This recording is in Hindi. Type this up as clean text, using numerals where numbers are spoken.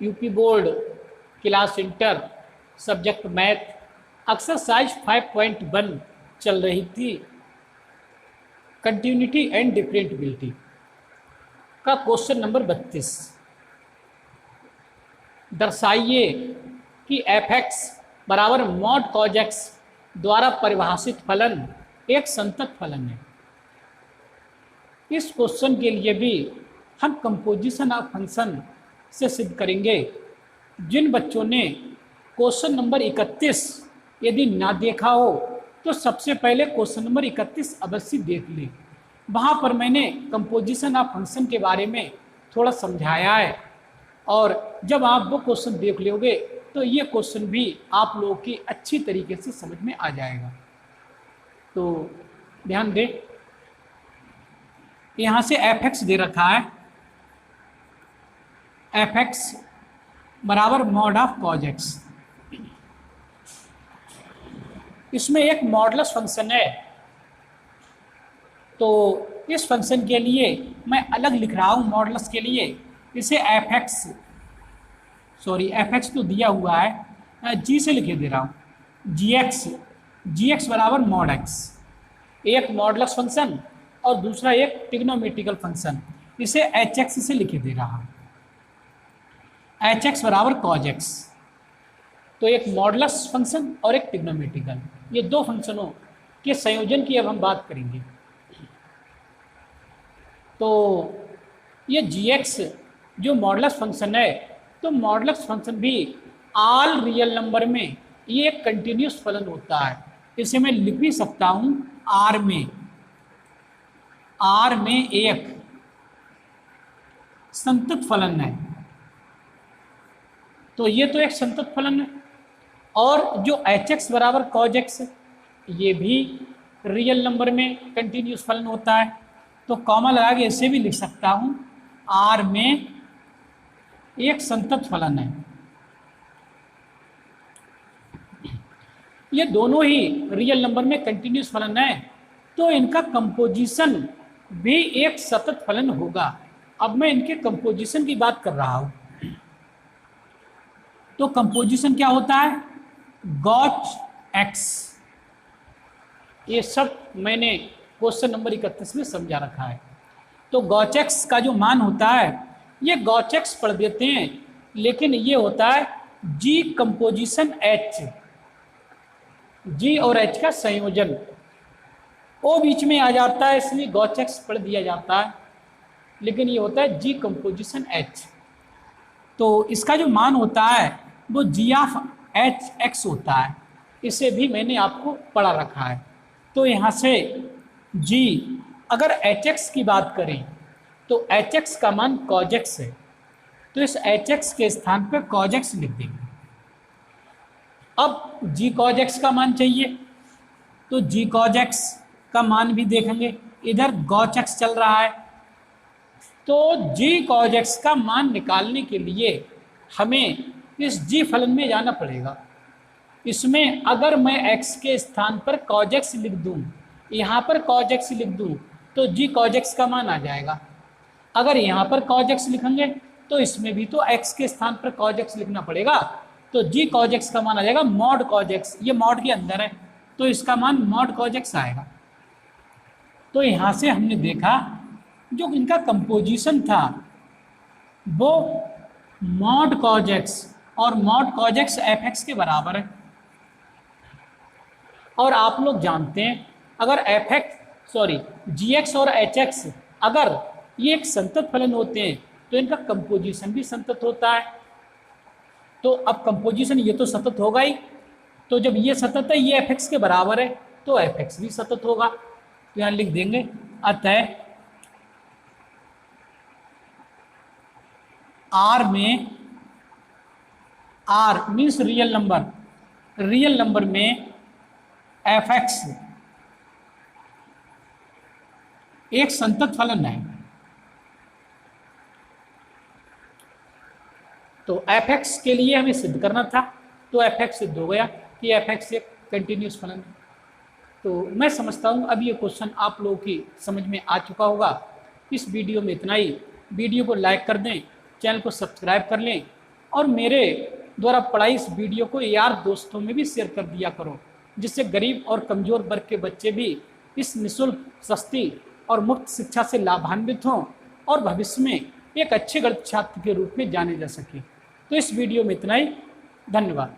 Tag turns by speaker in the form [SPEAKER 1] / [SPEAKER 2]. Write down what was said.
[SPEAKER 1] UP board class inter subject math exercise 5.1 चल रही थी, कंटिन्यूटी एंड डिफरेंटबिलिटी का क्वेश्चन नंबर 32। दर्शाइए कि एफ एक्स बराबर मॉड कॉज एक्स द्वारा परिभाषित फलन एक संतत फलन है। इस क्वेश्चन के लिए भी हम कंपोजिशन ऑफ फंक्शन से सिद्ध करेंगे। जिन बच्चों ने क्वेश्चन नंबर 31 यदि ना देखा हो तो सबसे पहले क्वेश्चन नंबर 31 अवश्य देख लें। वहाँ पर मैंने कंपोजिशन ऑफ फंक्शन के बारे में थोड़ा समझाया है, और जब आप वो क्वेश्चन देख लोगे तो ये क्वेश्चन भी आप लोगों की अच्छी तरीके से समझ में आ जाएगा। तो ध्यान दें, यहाँ से एफ एक्स दे रखा है, एफ एक्स बराबर मॉड ऑफ कॉज एक्स। इसमें एक मॉडुलस फंक्शन है, तो इस फंक्शन के लिए मैं अलग लिख रहा हूँ मॉडुलस के लिए। इसे एफ एक्स तो दिया हुआ है, जी से लिखे दे रहा हूँ, जी एक्स बराबर मॉड एक्स। एक मॉडुलस फंक्शन और दूसरा एक ट्रिग्नोमेट्रिकल फंक्शन, इसे एच एक्स से लिखे दे रहा हूँ, एच एक्स बराबर कॉज एक्स। तो एक मॉडुलस फंक्शन और एक ट्रिग्नोमेट्रिकल, ये दो फंक्शनों के संयोजन की अब हम बात करेंगे। तो ये जी एक्स जो मॉडुलस फंक्शन है, तो मॉडुलस फंक्शन भी ऑल रियल नंबर में ये एक कंटिन्यूस फलन होता है। इसे मैं लिख भी सकता हूँ आर में एक संतत फलन है। तो ये तो एक संतत फलन है, और जो एच एक्स बराबर कॉज एक्स है ये भी रियल नंबर में कंटिन्यूस फलन होता है। तो कॉमा लगा के इसे भी लिख सकता हूँ आर में एक संतत फलन है। ये दोनों ही रियल नंबर में कंटिन्यूस फलन है, तो इनका कंपोजिशन भी एक सतत फलन होगा। अब मैं इनके कंपोजिशन की बात कर रहा हूँ। तो कंपोजिशन क्या होता है, गॉच एक्स। ये सब मैंने क्वेश्चन नंबर 31 में समझा रखा है। तो गॉच एक्स का जो मान होता है, ये गॉच एक्स पढ़ देते हैं, लेकिन ये होता है जी कंपोजिशन एच, जी और एच का संयोजन। ओ बीच में आ जाता है, इसलिए गॉच एक्स पढ़ दिया जाता है, लेकिन ये होता है जी कंपोजिशन एच। तो इसका जो मान होता है वो जी ऑफ एच एक्स होता है। इसे भी मैंने आपको पढ़ा रखा है। तो यहाँ से जी, अगर एच एक्स की बात करें तो एच एक्स का मान कॉज एक्स है, तो इस एच एक्स के स्थान पर कॉज एक्स लिख देंगे। अब जी कॉज एक्स का मान चाहिए, तो जी कॉज एक्स का मान भी देखेंगे। इधर गॉच एक्स चल रहा है, तो जी कॉज एक्स का मान निकालने के लिए हमें इस जी फलन में जाना पड़ेगा। इसमें अगर मैं x के स्थान पर cos x लिख दूं, यहाँ पर cos x लिख दूं, तो जी cos x का मान आ जाएगा। अगर यहाँ पर cos x लिखेंगे तो इसमें भी तो x के स्थान पर cos x लिखना पड़ेगा, तो जी cos x का मान आ जाएगा मॉड cos x। ये मॉड के अंदर है, तो इसका मान मॉड cos x आएगा। तो यहाँ से हमने देखा जो इनका कंपोजिशन था वो मॉड cos x और mod cos x F x के बराबर है। और आप लोग जानते हैं अगर एफ एक्स जी एक्स और एच एक्स अगर ये एक संतत फलन होते हैं तो इनका कंपोजिशन भी संतत होता है। तो अब कंपोजिशन ये तो सतत होगा ही, तो जब ये सतत है, ये एफ एक्स के बराबर है, तो एफ एक्स भी सतत होगा। तो यहाँ लिख देंगे अतः आर में, आर मीन्स रियल नंबर में एफ एक्स एक संतत फलन है। तो एफ एक्स के लिए हमें सिद्ध करना था, तो एफ एक्स सिद्ध हो गया कि एफ एक्स एक कंटिन्यूस फलन है। तो मैं समझता हूँ अब ये क्वेश्चन आप लोगों की समझ में आ चुका होगा। इस वीडियो में इतना ही। वीडियो को लाइक कर दें, चैनल को सब्सक्राइब कर लें और मेरे द्वारा पढ़ाई इस वीडियो को यार दोस्तों में भी शेयर कर दिया करो, जिससे गरीब और कमज़ोर वर्ग के बच्चे भी इस निःशुल्क, सस्ती और मुफ्त शिक्षा से लाभान्वित हों और भविष्य में एक अच्छे गणित छात्र के रूप में जाने जा सके। तो इस वीडियो में इतना ही। धन्यवाद।